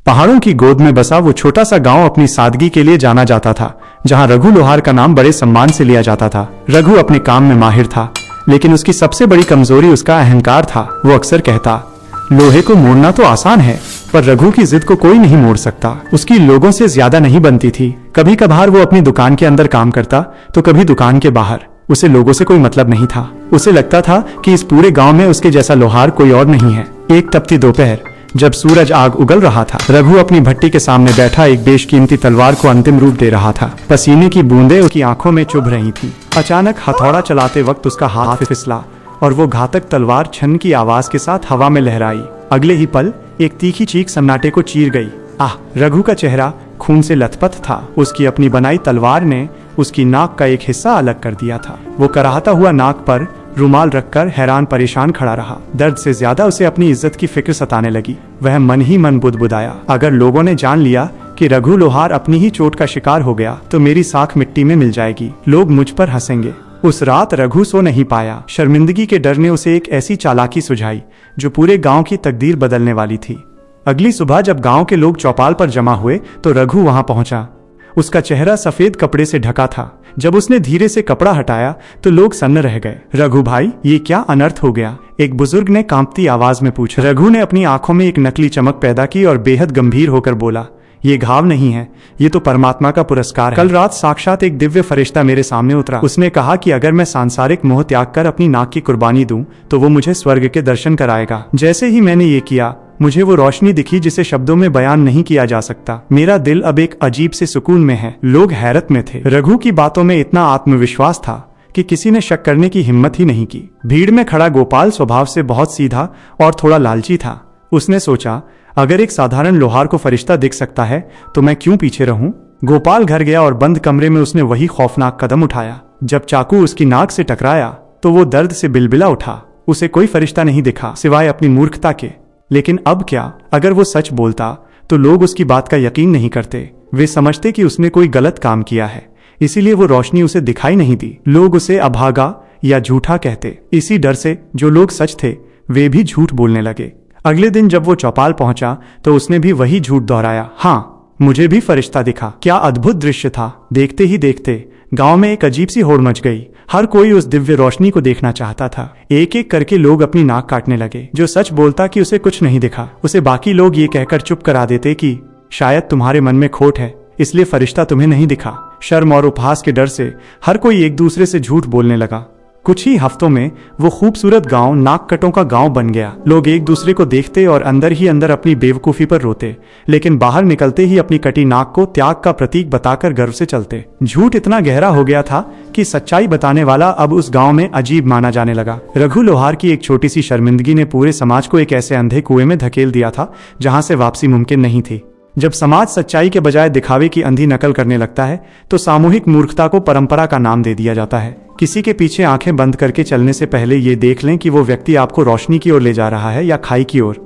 पहाड़ों की गोद में बसा वो छोटा सा गांव अपनी सादगी के लिए जाना जाता था, जहां रघु लोहार का नाम बड़े सम्मान से लिया जाता था। रघु अपने काम में माहिर था, लेकिन उसकी सबसे बड़ी कमजोरी उसका अहंकार था। वो अक्सर कहता, लोहे को मोड़ना तो आसान है, पर रघु की जिद को कोई नहीं मोड़ सकता। उसकी लोगों से ज्यादा नहीं बनती थी। कभी कभार वो अपनी दुकान के अंदर काम करता, तो कभी दुकान के बाहर। उसे लोगों से कोई मतलब नहीं था। उसे लगता था कि इस पूरे गांव में उसके जैसा लोहार कोई और नहीं है। एक तपती दोपहर, जब सूरज आग उगल रहा था, रघु अपनी भट्टी के सामने बैठा एक बेशकीमती तलवार को अंतिम रूप दे रहा था। पसीने की बूंदें उसकी आंखों में चुभ रही थी। अचानक हथौड़ा चलाते वक्त उसका हाथ फिसला और वो घातक तलवार छन की आवाज के साथ हवा में लहराई। अगले ही पल एक तीखी चीख सन्नाटे को चीर गई। रघु का चेहरा खून से लथपथ था। उसकी अपनी बनाई तलवार ने उसकी नाक का एक हिस्सा अलग कर दिया था। वो कराहता हुआ नाक पर रुमाल रखकर हैरान परेशान खड़ा रहा। दर्द से ज्यादा उसे अपनी इज्जत की फिक्र सताने लगी। वह मन ही मन बुदबुदाया, अगर लोगों ने जान लिया कि रघु लोहार अपनी ही चोट का शिकार हो गया, तो मेरी साख मिट्टी में मिल जाएगी। लोग मुझ पर हंसेंगे। उस रात रघु सो नहीं पाया। शर्मिंदगी के डर ने उसे एक ऐसी चालाकी सुझाई जो पूरे गांव की तकदीर बदलने वाली थी। अगली सुबह जब गांव के लोग चौपाल पर जमा हुए, तो रघु वहां पहुंचा। उसका चेहरा सफेद कपड़े से ढका था। जब उसने धीरे से कपड़ा हटाया, तो लोग सन्न रह गए। रघु भाई, ये क्या अनर्थ हो गया? एक बुजुर्ग ने कांपती आवाज में पूछा। रघु ने अपनी आंखों में एक नकली चमक पैदा की और बेहद गंभीर होकर बोला, ये घाव नहीं है, ये तो परमात्मा का पुरस्कार है। कल रात साक्षात एक दिव्य फरिश्ता मेरे सामने उतरा। उसने कहा कि अगर मैं सांसारिक मोह त्याग कर अपनी नाक की कुर्बानी दूं, तो वो मुझे स्वर्ग के दर्शन कराएगा। जैसे ही मैंने ये किया, मुझे वो रोशनी दिखी जिसे शब्दों में बयान नहीं किया जा सकता। मेरा दिल अब एक अजीब से सुकून में है। लोग हैरत में थे। रघु की बातों में इतना आत्मविश्वास था कि किसी ने शक करने की हिम्मत ही नहीं की। भीड़ में खड़ा गोपाल स्वभाव से बहुत सीधा और थोड़ा लालची था। उसने सोचा, अगर एक साधारण लोहार को फरिश्ता दिख सकता है, तो मैं क्यों पीछे रहूं? गोपाल घर गया और बंद कमरे में उसने वही खौफनाक कदम उठाया। जब चाकू उसकी नाक से टकराया, तो वो दर्द से बिलबिला उठा। उसे कोई फरिश्ता नहीं दिखा, सिवाय अपनी मूर्खता के। लेकिन अब क्या? अगर वो सच बोलता, तो लोग उसकी बात का यकीन नहीं करते। वे समझते कि उसने कोई गलत काम किया है, इसीलिए वो रोशनी उसे दिखाई नहीं दी। लोग उसे अभागा या झूठा कहते। इसी डर से जो लोग सच थे, वे भी झूठ बोलने लगे। अगले दिन जब वो चौपाल पहुंचा, तो उसने भी वही झूठ दोहराया। हाँ, मुझे भी फरिश्ता दिखा। क्या अद्भुत दृश्य था! देखते ही देखते गांव में एक अजीब सी होड़ मच गई। हर कोई उस दिव्य रोशनी को देखना चाहता था। एक एक करके लोग अपनी नाक काटने लगे। जो सच बोलता कि उसे कुछ नहीं दिखा, उसे बाकी लोग ये कहकर चुप करा देते कि शायद तुम्हारे मन में खोट है, इसलिए फरिश्ता तुम्हें नहीं दिखा। शर्म और उपहास के डर से हर कोई एक दूसरे से झूठ बोलने लगा। कुछ ही हफ्तों में वो खूबसूरत गांव नाककटों का गांव बन गया। लोग एक दूसरे को देखते और अंदर ही अंदर अपनी बेवकूफी पर रोते, लेकिन बाहर निकलते ही अपनी कटी नाक को त्याग का प्रतीक बताकर गर्व से चलते। झूठ इतना गहरा हो गया था कि सच्चाई बताने वाला अब उस गांव में अजीब माना जाने लगा। रघु लोहार की एक छोटी सी शर्मिंदगी ने पूरे समाज को एक ऐसे अंधे कुएं में धकेल दिया था, जहां से वापसी मुमकिन नहीं थी। जब समाज सच्चाई के बजाय दिखावे की अंधी नकल करने लगता है, तो सामूहिक मूर्खता को परंपरा का नाम दे दिया जाता है। किसी के पीछे आंखें बंद करके चलने से पहले ये देख लें कि वो व्यक्ति आपको रोशनी की ओर ले जा रहा है या खाई की ओर।